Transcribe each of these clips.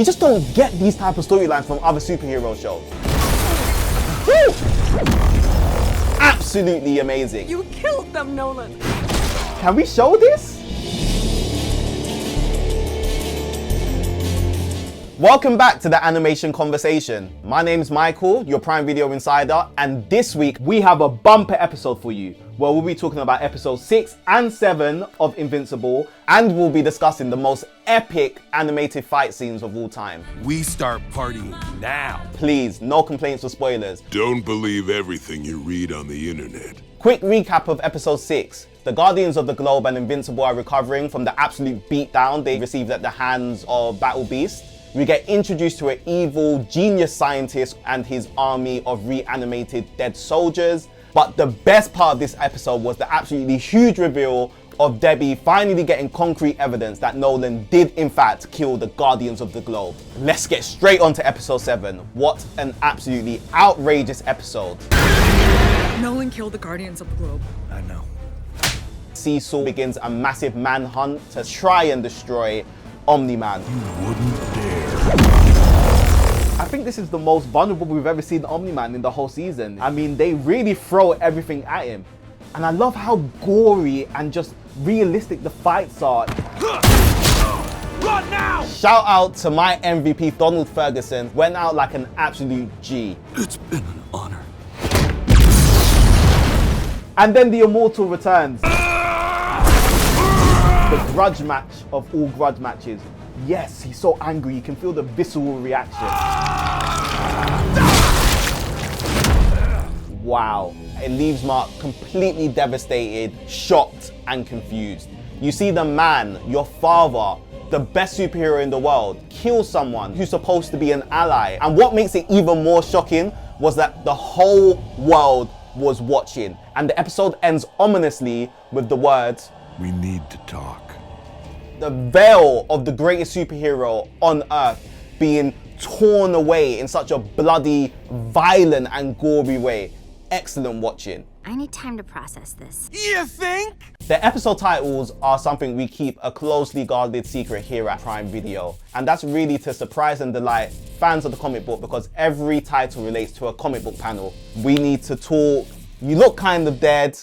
You just don't get these type of storylines from other superhero shows. Woo! Absolutely amazing. You killed them, Nolan. Can we show this? Welcome back to the Animation Conversation. My name's Michael, your Prime Video Insider, and this week we have a bumper episode for you where we'll be talking about episodes 6 and 7 of Invincible, and we'll be discussing the most epic animated fight scenes of all time. We start partying now. Please, no complaints or spoilers. Don't believe everything you read on the internet. Quick recap of episode 6. The Guardians of the Globe and Invincible are recovering from the absolute beatdown they received at the hands of Battle Beast. We get introduced to an evil genius scientist and his army of reanimated dead soldiers. But the best part of this episode was the absolutely huge reveal of Debbie finally getting concrete evidence that Nolan did in fact kill the Guardians of the Globe. Let's get straight on to episode 7. What an absolutely outrageous episode. Nolan killed the Guardians of the Globe. I know. Cecil begins a massive manhunt to try and destroy Omni-Man. You wouldn't dare. I think this is the most vulnerable we've ever seen Omni-Man in the whole season. I mean, they really throw everything at him. And I love how gory and just realistic the fights are. Run now! Shout out to my MVP, Donald Ferguson. Went out like an absolute G. It's been an honor. And then the Immortal returns. The grudge match of all grudge matches. Yes, he's so angry, you can feel the visceral reaction. Wow. It leaves Mark completely devastated, shocked, and confused. You see the man, your father, the best superhero in the world, kill someone who's supposed to be an ally. And what makes it even more shocking was that the whole world was watching. And the episode ends ominously with the words, We need to talk. the veil of the greatest superhero on earth being torn away in such a bloody, violent and gory way. Excellent watching. I need time to process this. You think? The episode titles are something we keep a closely guarded secret here at Prime Video. And that's really to surprise and delight fans of the comic book, because every title relates to a comic book panel. We Need to Talk, You Look Kind of Dead,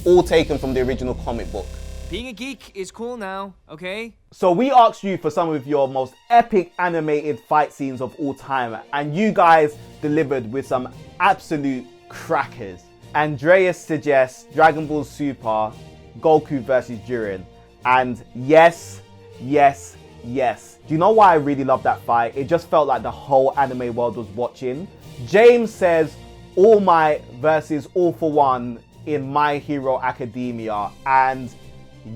all taken from the original comic book. Being a geek is cool now, okay? So we asked you for some of your most epic animated fight scenes of all time, and you guys delivered with some absolute crackers. Andreas suggests Dragon Ball Super, Goku versus Jiren. And yes, yes, yes. Do you know why I really love that fight? It just felt like the whole anime world was watching. James says All Might versus All for One in My Hero Academia. And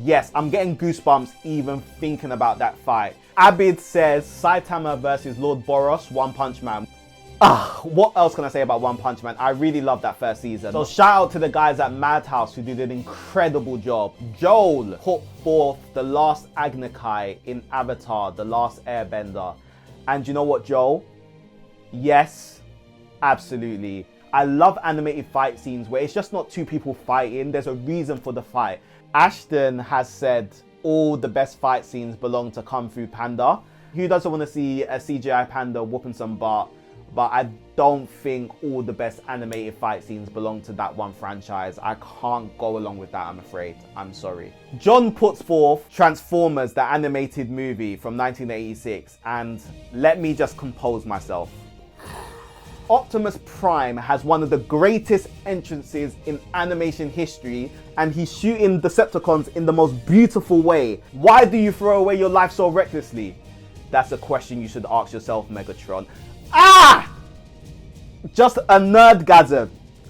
yes, I'm getting goosebumps even thinking about that fight. Abid says Saitama versus Lord Boros, One Punch Man. What else can I say about One Punch Man? I really love that first season. So shout out to the guys at Madhouse who did an incredible job. Joel put forth the last Agni Kai in Avatar, The Last Airbender. And you know what, Joel? Yes, absolutely. I love animated fight scenes where it's just not two people fighting. There's a reason for the fight. Ashton has said all the best fight scenes belong to Kung Fu Panda. Who doesn't want to see a CGI panda whooping some butt? But I don't think all the best animated fight scenes belong to that one franchise. I can't go along with that, I'm afraid. I'm sorry. John puts forth Transformers, the animated movie from 1986. And let me just compose myself. Optimus Prime has one of the greatest entrances in animation history, and he's shooting Decepticons in the most beautiful way. Why do you throw away your life so recklessly? That's a question you should ask yourself, Megatron. Just a nerdgasm.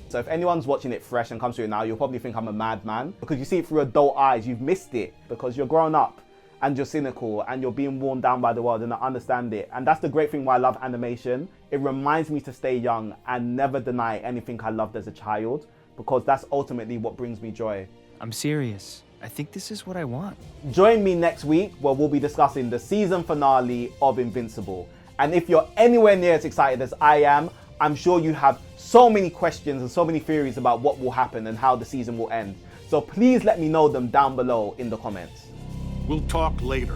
So if anyone's watching it fresh and comes to it now, you'll probably think I'm a madman because you see it through adult eyes. You've missed it because you're grown up and you're cynical and you're being worn down by the world, and I understand it. And that's the great thing why I love animation. It reminds me to stay young and never deny anything I loved as a child, because that's ultimately what brings me joy. I'm serious. I think this is what I want. Join me next week where we'll be discussing the season finale of Invincible. And if you're anywhere near as excited as I am, I'm sure you have so many questions and so many theories about what will happen and how the season will end. So please let me know them down below in the comments. We'll talk later.